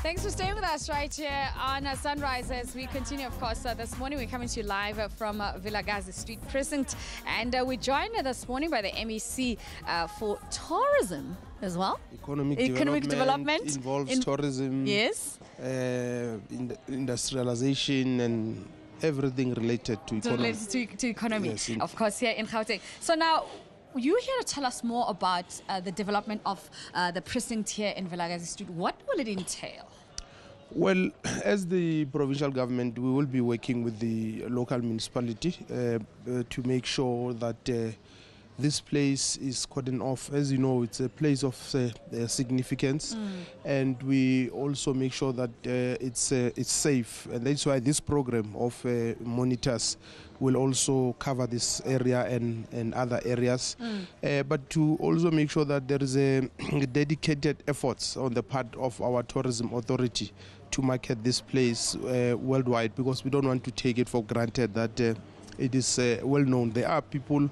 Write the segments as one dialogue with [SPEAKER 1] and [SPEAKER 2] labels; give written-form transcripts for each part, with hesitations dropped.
[SPEAKER 1] Thanks for staying with us right here on Sunrise as we continue, of course. This morning we're coming to you live from Vilakazi Street Precinct, and we're joined this morning by the MEC for tourism as well.
[SPEAKER 2] Economic development involves tourism,
[SPEAKER 1] yes,
[SPEAKER 2] industrialization and everything related to economy.
[SPEAKER 1] Related to economy,
[SPEAKER 2] yes,
[SPEAKER 1] of course, here in Gauteng. So now, you're here to tell us more about the development of the precinct here in Vilakazi Street. What will it entail?
[SPEAKER 2] Well, as the provincial government, we will be working with the local municipality to make sure that this place is cordoned off. As you know, it's a place of significance, and we also make sure that it's safe. And that's why this program of monitors will also cover this area and other areas. But to also make sure that there is a dedicated efforts on the part of our tourism authority to market this place worldwide, because we don't want to take it for granted that it is well known. There are people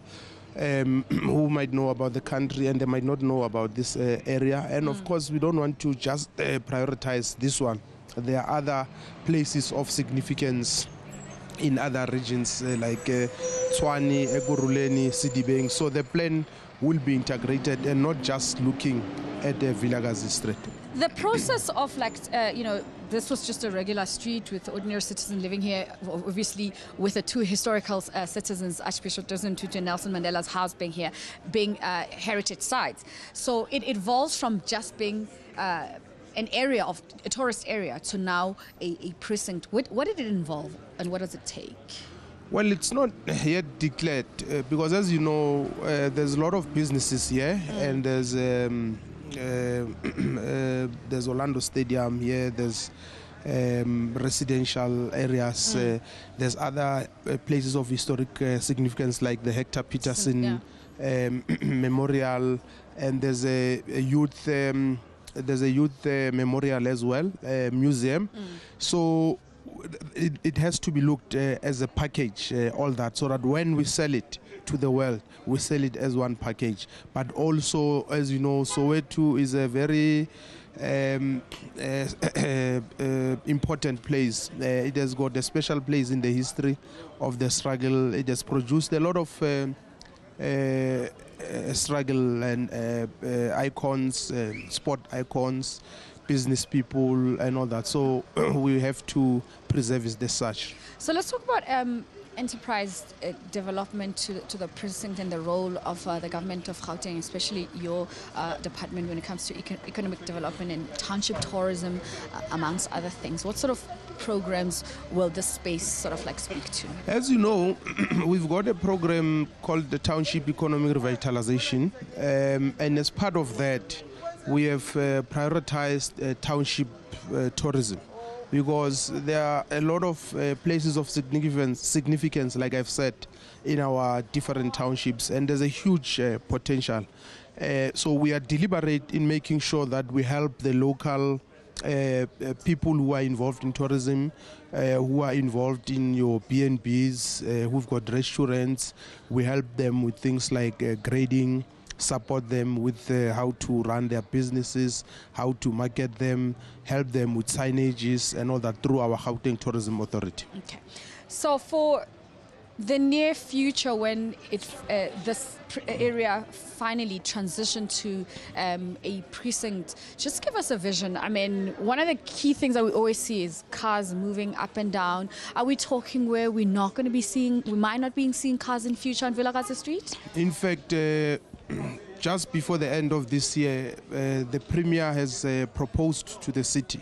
[SPEAKER 2] who might know about the country and they might not know about this area, and of course we don't want to just prioritize this one. There are other places of significance in other regions like Tshwane, Ekurhuleni, Sidibeng. So the plan will be integrated and not just looking at the Vilakazi Street.
[SPEAKER 1] The process of this was just a regular street with ordinary citizens living here, obviously with the two historical citizens, Archbishop Desmond Tutu and Nelson Mandela's house being here, being heritage sites. So it evolves from just being an area of a tourist area to now a precinct. What did it involve and what does it take?
[SPEAKER 2] Well, it's not yet declared because, as you know, there's a lot of businesses here, and there's Orlando Stadium here, there's residential areas, there's other places of historic significance like the Hector Peterson Memorial, and there's a youth memorial as well, museum. So it has to be looked as a package, all that, so that when we sell it to the world, we sell it as one package. But also, as you know, Soweto is a very important place. It has got a special place in the history of the struggle. It has produced a lot of struggle and icons, sport icons, business people and all that. So we have to preserve it as such.
[SPEAKER 1] So let's talk about enterprise development to the precinct and the role of the government of Gauteng, especially your department when it comes to economic development and township tourism, amongst other things. What sort of programs will this space sort of like speak to?
[SPEAKER 2] As you know, we've got a program called the Township Economic Revitalization, and as part of that, we have prioritized township tourism, because there are a lot of places of significance, like I've said, in our different townships, and there's a huge potential. So we are deliberate in making sure that we help the local people who are involved in tourism, who are involved in your B&Bs, who've got restaurants. We help them with things like grading, support them with how to run their businesses, how to market them, help them with signages and all that through our Gauteng Tourism Authority.
[SPEAKER 1] Okay. So for the near future, when this area finally transition to a precinct, just give us a vision. I mean, one of the key things that we always see is cars moving up and down. Are we talking where we might not be seeing cars in future on Vilakazi Street?
[SPEAKER 2] In fact, just before the end of this year, the Premier has proposed to the city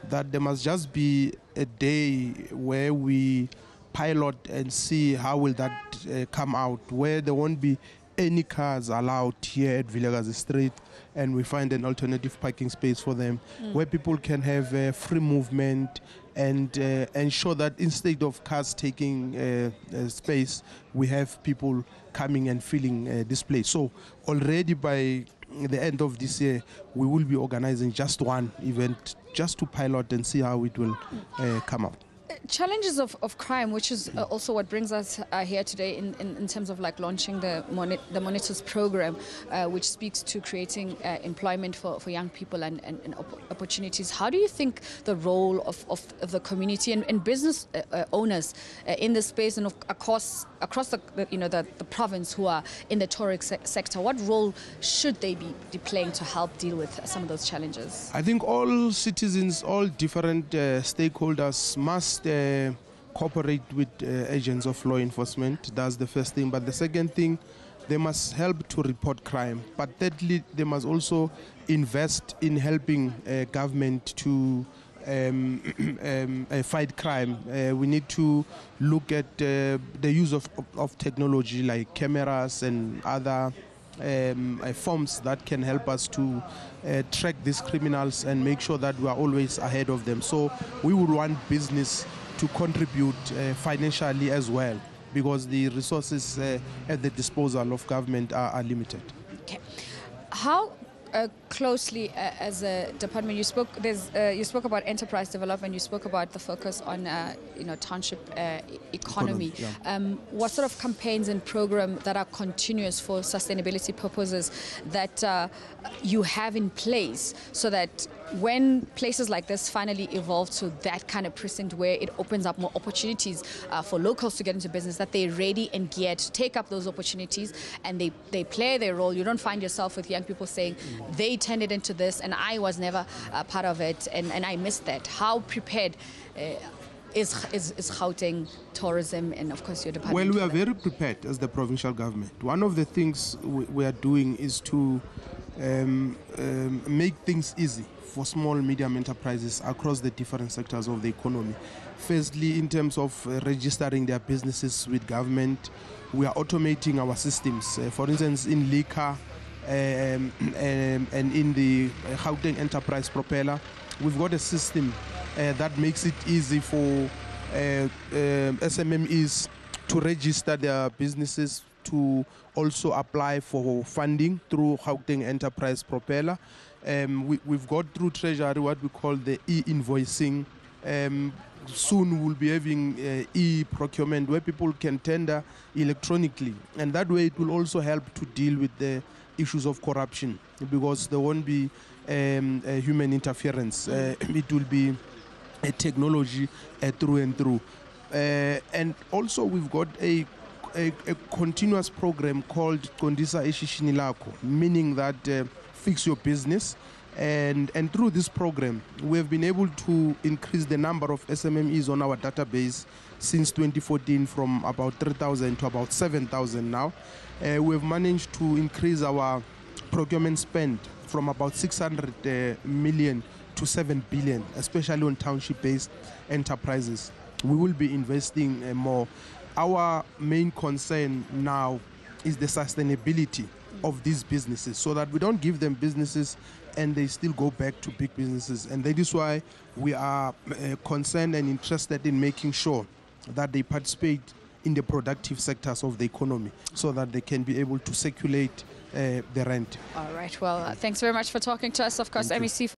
[SPEAKER 2] that there must just be a day where we pilot and see how will that come out, where there won't be any cars allowed here at Vilakazi Street, and we find an alternative parking space for them, where people can have free movement and ensure that instead of cars taking space, we have people coming and filling this place. So already by the end of this year, we will be organizing just one event just to pilot and see how it will come out.
[SPEAKER 1] Challenges of crime, which is also what brings us here today in terms of like launching the Monitors program, which speaks to creating employment for young people and opportunities. How do you think the role of the community and business owners in this space and across the province who are in the tourist sector, what role should they be playing to help deal with some of those challenges?
[SPEAKER 2] I think all citizens, all different stakeholders must cooperate with agents of law enforcement. That's the first thing. But the second thing, they must help to report crime. But thirdly, they must also invest in helping government to fight crime. We need to look at the use of technology like cameras and other forms that can help us to track these criminals and make sure that we are always ahead of them. So we would want business to contribute financially as well, because the resources at the disposal of government are limited.
[SPEAKER 1] Okay. How closely as a department, you spoke about enterprise development, you spoke about the focus on township economy. Yeah. What sort of campaigns and program that are continuous for sustainability purposes that you have in place, so that when places like this finally evolve to that kind of precinct where it opens up more opportunities for locals to get into business, that they're ready and geared to take up those opportunities and they play their role? You don't find yourself with young people saying, they turned it into this and I was never part of it and I missed that. How prepared is Gauteng Tourism and of course your department?
[SPEAKER 2] Well, we are very prepared as the provincial government. One of the things we are doing is to make things easy for small medium enterprises across the different sectors of the economy. Firstly, in terms of registering their businesses with government, we are automating our systems. For instance, in liquor and in the Gauteng Enterprise Propeller, we've got a system that makes it easy for SMMEs to register their businesses, to also apply for funding through Gauteng Enterprise Propeller. We've got through Treasury what we call the e-invoicing. Soon we'll be having e-procurement where people can tender electronically. And that way it will also help to deal with the issues of corruption, because there won't be human interference. It will be a technology through and through. And also we've got a continuous program called Kondisa Ishishini Lako, meaning that fix your business. And through this program, we have been able to increase the number of SMMEs on our database since 2014 from about 3,000 to about 7,000 now. We have managed to increase our procurement spend from about 600 million to 7 billion, especially on township-based enterprises. We will be investing more. Our main concern now is the sustainability of these businesses, so that we don't give them businesses and they still go back to big businesses. And that is why we are concerned and interested in making sure that they participate in the productive sectors of the economy, so that they can be able to circulate the rent.
[SPEAKER 1] All right. Well, thanks very much for talking to us. Of course, MEC for